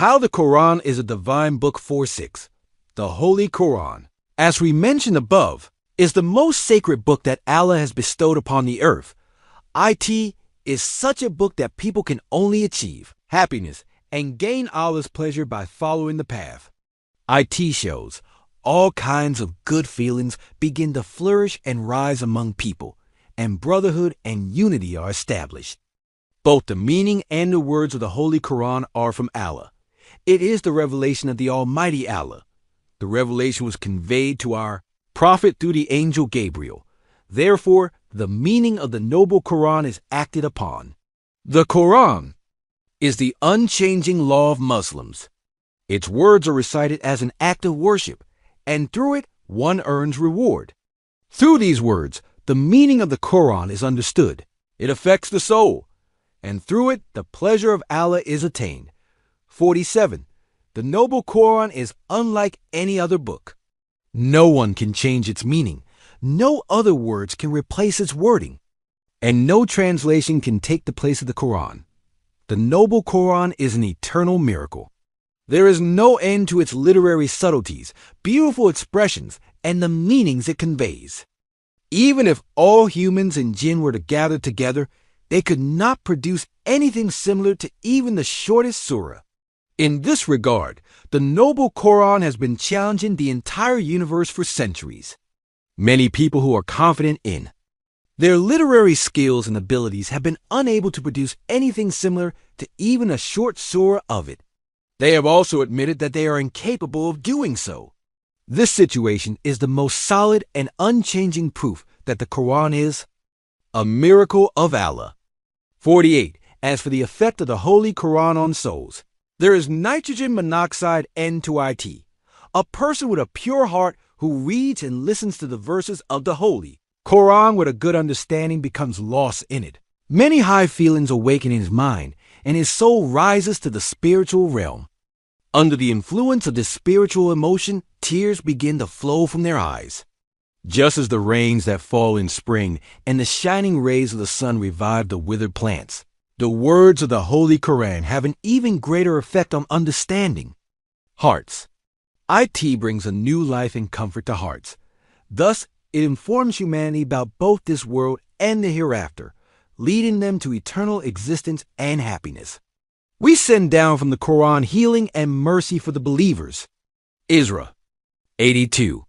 How the Quran is a divine book 4:6. The Holy Quran, as we mentioned above, is the most sacred book that Allah has bestowed upon the earth. It is such a book that people can only achieve happiness and gain Allah's pleasure by following the path. It shows all kinds of good feelings begin to flourish and rise among people, and brotherhood and unity are established. Both the meaning and the words of the Holy Quran are from Allah. It is the revelation of the Almighty Allah. The revelation was conveyed to our prophet through the Angel Gabriel. Therefore, the meaning of the Noble Qur'an is acted upon. The Quran is the unchanging law of Muslims. Its words are recited as an act of worship, and through it, one earns reward. Through these words, the meaning of the Quran is understood. It affects the soul, and through it, the pleasure of Allah is attained. 47. The Noble Qur'an is unlike any other book. No one can change its meaning. No other words can replace its wording. And no translation can take the place of the Quran. The Noble Qur'an is an eternal miracle. There is no end to its literary subtleties, beautiful expressions, and the meanings it conveys. Even if all humans and jinn were to gather together, they could not produce anything similar to even the shortest surah. In this regard, the Noble Qur'an has been challenging the entire universe for centuries. Many people who are confident in their literary skills and abilities have been unable to produce anything similar to even a short surah of it. They have also admitted that they are incapable of doing so. This situation is the most solid and unchanging proof that the Quran is a miracle of Allah. 48. As for the effect of the Holy Quran on souls, there is nitrogen monoxide N to IT. A person with a pure heart who reads and listens to the verses of the Holy Quran with a good understanding becomes lost in it. Many high feelings awaken in his mind, and his soul rises to the spiritual realm. Under the influence of this spiritual emotion, tears begin to flow from their eyes. Just as the rains that fall in spring and the shining rays of the sun revive the withered plants, the words of the Holy Quran have an even greater effect on understanding. Hearts. IT brings a new life and comfort to hearts. Thus, it informs humanity about both this world and the hereafter, leading them to eternal existence and happiness. We send down from the Quran healing and mercy for the believers. Isra 82.